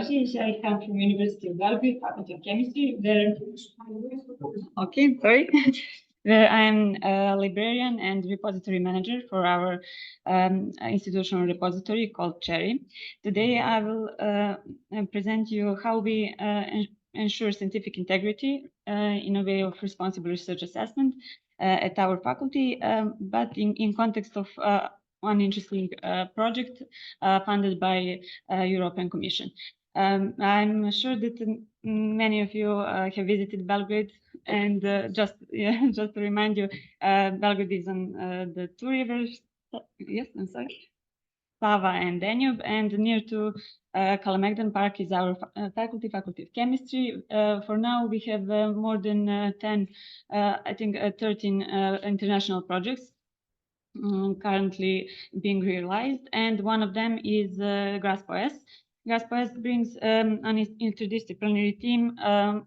Marci. I come from University of Belgrade, Faculty of Chemistry. Okay, sorry. Where I'm a librarian and repository manager for our institutional repository called Cherry. Today I will present you how we ensure scientific integrity in a way of responsible research assessment at our faculty, but in context of one interesting project funded by European Commission. I'm sure that many of you have visited Belgrade, and just to remind you, Belgrade is on the two rivers. Yes, I'm sorry. Sava and Danube, and near to Kalemegdan Park is our faculty of chemistry. For now, we have more than 10, I think 13 international projects currently being realized, and one of them is GRASP-OS. GRASP-OS brings an interdisciplinary team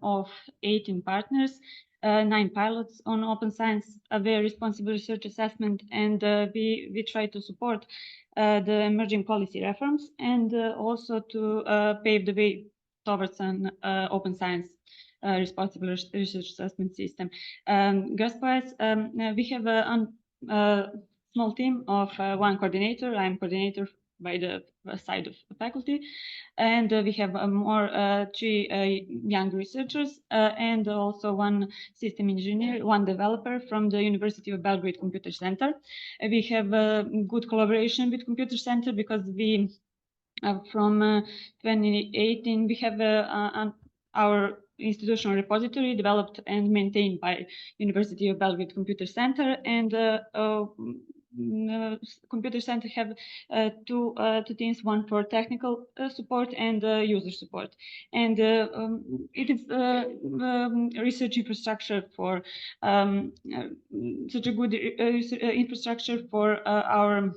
of 18 partners, 9 pilots on open science, a very responsible research assessment, and we try to support the emerging policy reforms and also to pave the way towards an open science responsible research assessment system. GRASP-OS, we have a small team of one coordinator. I'm coordinator by the side of the faculty, and we have three young researchers and also one system engineer, one developer from the University of Belgrade Computer Center. We have good collaboration with Computer Center because we from 2018 we have our institutional repository developed and maintained by University of Belgrade Computer Center, and Computer Center have two teams, one for technical support and user support, and it is research infrastructure for such a good infrastructure for our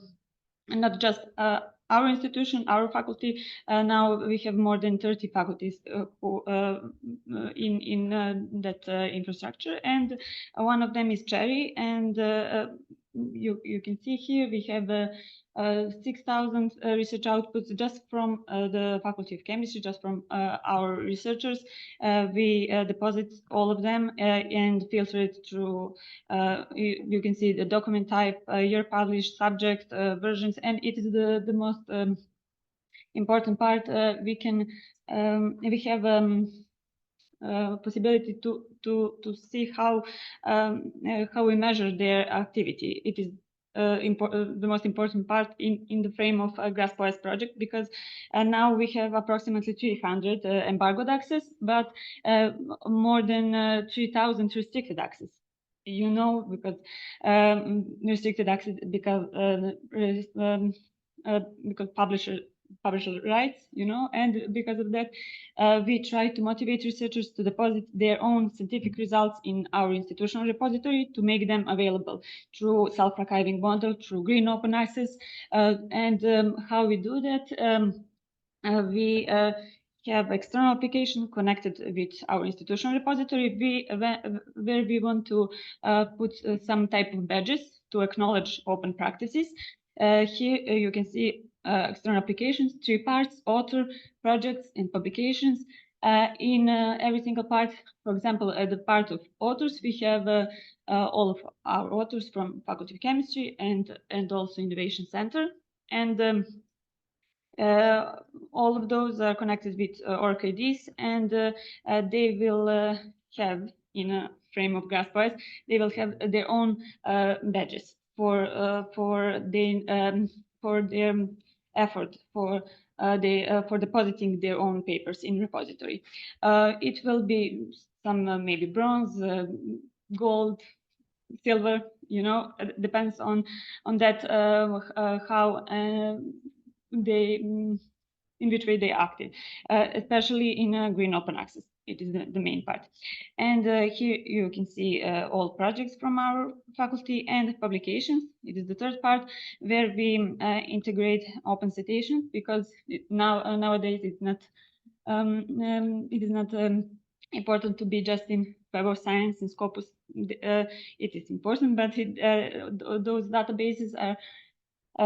not just our institution, our faculty. Now we have more than 30 faculties who, in that infrastructure, and one of them is Cherry, and you can see here we have 6,000 research outputs just from the Faculty of Chemistry, just from our researchers. We deposit all of them and filter it through, you can see the document type, year published, subject, versions, and it is the most important part. We have possibility to see how we measure their activity. It is the most important part in the frame of a GRASP-OS project, because now we have approximately 300 embargoed access, but more than 3,000 restricted access. You know, because restricted access because publisher rights, you know, and because of that, we try to motivate researchers to deposit their own scientific results in our institutional repository to make them available through self-archiving model, through green open access, and how we do that. We have external application connected with our institutional repository, where we want to put some type of badges to acknowledge open practices. Here you can see external applications, 3 parts: author, projects, and publications. In every single part, for example, at the part of authors, we have all of our authors from Faculty of Chemistry and also Innovation Center, and all of those are connected with ORCIDs, and they will have, in a frame of GRASP-OS, they will have their own badges for their effort for depositing their own papers in repository. It will be some maybe bronze, gold, silver, you know, depends on that how in which way they acted, especially in green open access. It is the main part. And here you can see all projects from our faculty and publications. It is the third part, where we integrate open citations, because nowadays it's not it is not important to be just in Web of Science and Scopus. It is important, but those databases are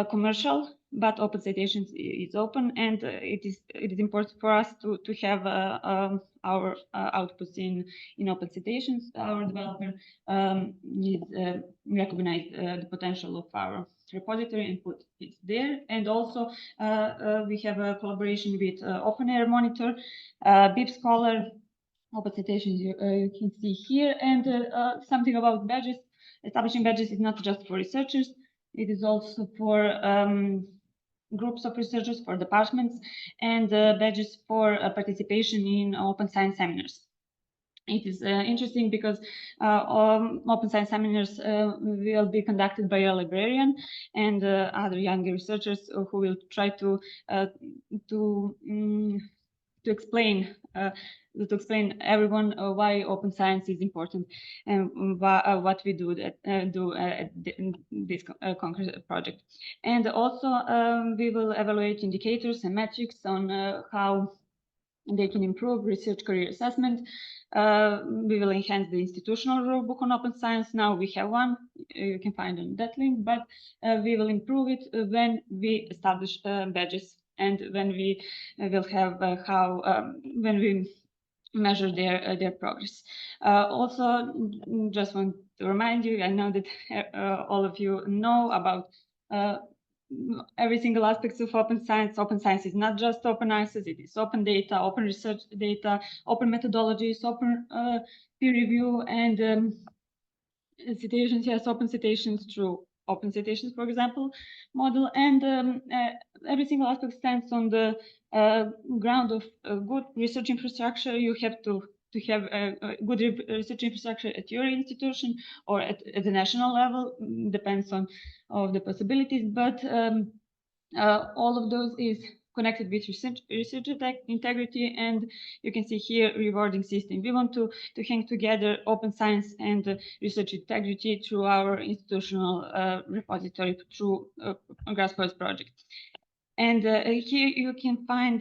commercial, but Open Citations is open, and it is important for us to have our outputs in Open Citations. Our developer is recognize the potential of our repository and put it there. And also we have a collaboration with OpenAIRE Monitor, BIP Scholar, Open Citations you can see here, and something about badges. Establishing badges is not just for researchers, it is also for groups of researchers, for departments, and badges for participation in open science seminars. It is interesting because open science seminars will be conducted by a librarian and other younger researchers who will try to explain everyone why open science is important and what we do at this concrete project. And also we will evaluate indicators and metrics on how they can improve research career assessment. We will enhance the institutional rulebook on open science. Now we have one, you can find on that link, but we will improve it when we establish badges and when we will have when we measure their progress. Also, just want to remind you, I know that all of you know about every single aspect of open science. Open science is not just open access, it is open data, open research data, open methodologies, open peer review, and citations. Yes, open citations through Open Citations, for example, model, and every single aspect stands on the ground of good research infrastructure. You have to have a good research infrastructure at your institution or at the national level, depends on the possibilities, but all of those is connected with research integrity, and you can see here rewarding system. We want to hang together open science and research integrity through our institutional repository through GrassPoise project. And here you can find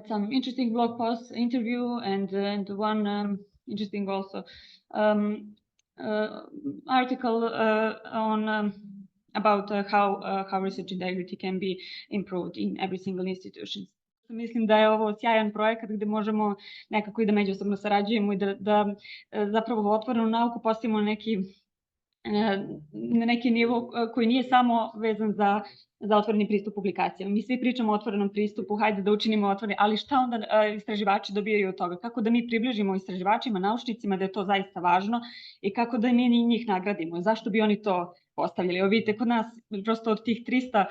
some interesting blog posts, interview, and one interesting also article on about how research integrity can be improved in every single institution. Mislim da je ovo sjajan projekat gde možemo nekako i da međusobno sarađujemo i da zapravo otvorenu nauku postavimo na neki nivo koji nije samo vezan za otvoreni pristup publikacijama. Mi svi pričamo o otvorenom pristupu, hajde da učinimo otvoreni, ali šta onda istraživači dobijaju od toga? Kako da mi približimo istraživačima, naučnicima da je to zaista važno i kako da mi njih nagradimo? Zašto bi oni to postavljali? Evo vidite, kod nas prosto od tih 300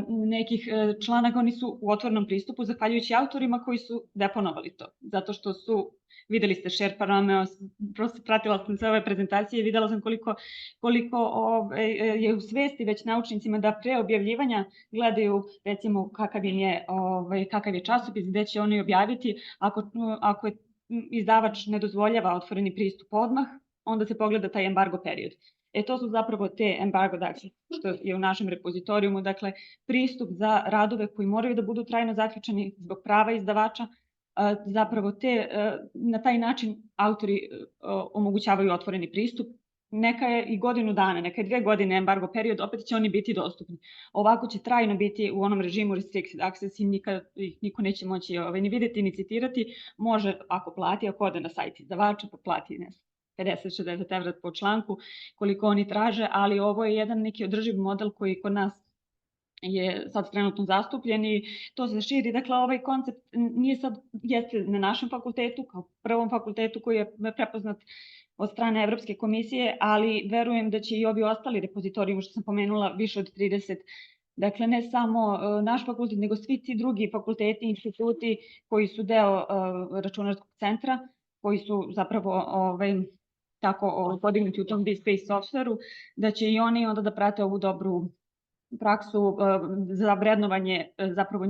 nekih članaka oni su u otvorenom pristupu zahvaljujući autorima koji su deponovali to, zato što su videli ste Šerpa, prosto pratila sam sve ove prezentacije i videla sam koliko je u svesti već naučnicima da pre objavljivanja gledaju recimo kakav je časopis gde će oni objaviti. Ako je izdavač ne dozvoljava otvoreni pristup odmah, onda se pogleda taj embargo period. To su zapravo te embargo, dakle, što je u našem repozitorijumu, dakle, pristup za radove koji moraju da budu trajno zaključani zbog prava izdavača, zapravo na taj način autori omogućavaju otvoreni pristup. Neka je i godinu dana, neka je 2 godine embargo period, opet će oni biti dostupni. Ovako će trajno biti u onom režimu restricted access i nikad ih niko neće moći ni videti, ni citirati. Može ako plati, ako ode na sajt izdavača, pa plati 50-60 evra po članku, koliko oni traže, ali ovo je jedan neki održiv model koji kod nas je sad trenutno zastupljen i to se širi. Dakle, ovaj koncept nije sad, jeste na našem fakultetu, kao prvom fakultetu koji je prepoznat od strane Evropske komisije, ali verujem da će i ovi ostali repozitorijumi, što sam pomenula, više od 30. Dakle, ne samo naš fakultet, nego svi ti drugi fakulteti, instituti koji su deo računarskog centra, koji su zapravo tako podignuti u tom BSpace softveru, da će i oni onda da prate ovu dobru praksu za vrednovanje zapravo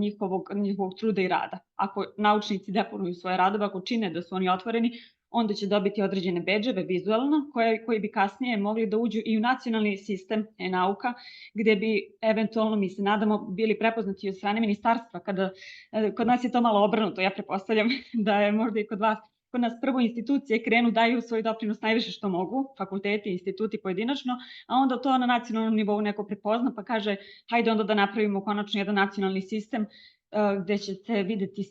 njihovog truda i rada. Ako naučnici deponuju svoje radove, ako čine da su oni otvoreni, onda će dobiti određene bedževe vizualno, koji bi kasnije mogli da uđu i u nacionalni sistem e-nauka, gde bi eventualno, mi se nadamo, bili prepoznati od strane ministarstva. Kod nas je to malo obrnuto, ja pretpostavljam da je možda i kod vas kod nas prvo institucije krenu, daju svoj doprinos najviše što mogu, fakulteti, instituti pojedinačno, a onda to na nacionalnom nivou neko prepozna pa kaže hajde onda da napravimo konačno jedan nacionalni sistem gde će se videti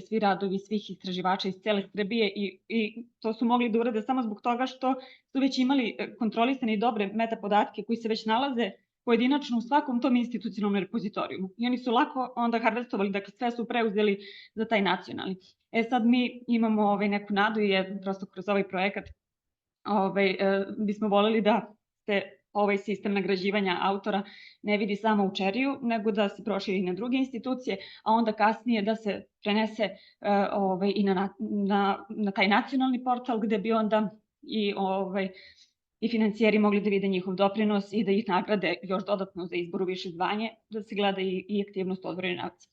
svi radovi svih istraživača iz cele Srbije i to su mogli da urade samo zbog toga što su već imali kontrolisane i dobre metapodatke koji se već nalaze pojedinačno u svakom tom institucionalnom repozitorijumu. I oni su lako onda harvestovali, dakle sve su preuzeli za taj nacionalni. Sad mi imamo neku nadu i prosto kroz ovaj projekat bismo voleli da se ovaj sistem nagrađivanja autora ne vidi samo u Cherry-u, nego da se proširi i na druge institucije, a onda kasnije da se prenese i na taj nacionalni portal gde bi onda i financijeri mogli da vide njihov doprinos i da ih nagrade još dodatno za izbor u više zvanje, da se gleda i aktivnost odbrane nauci.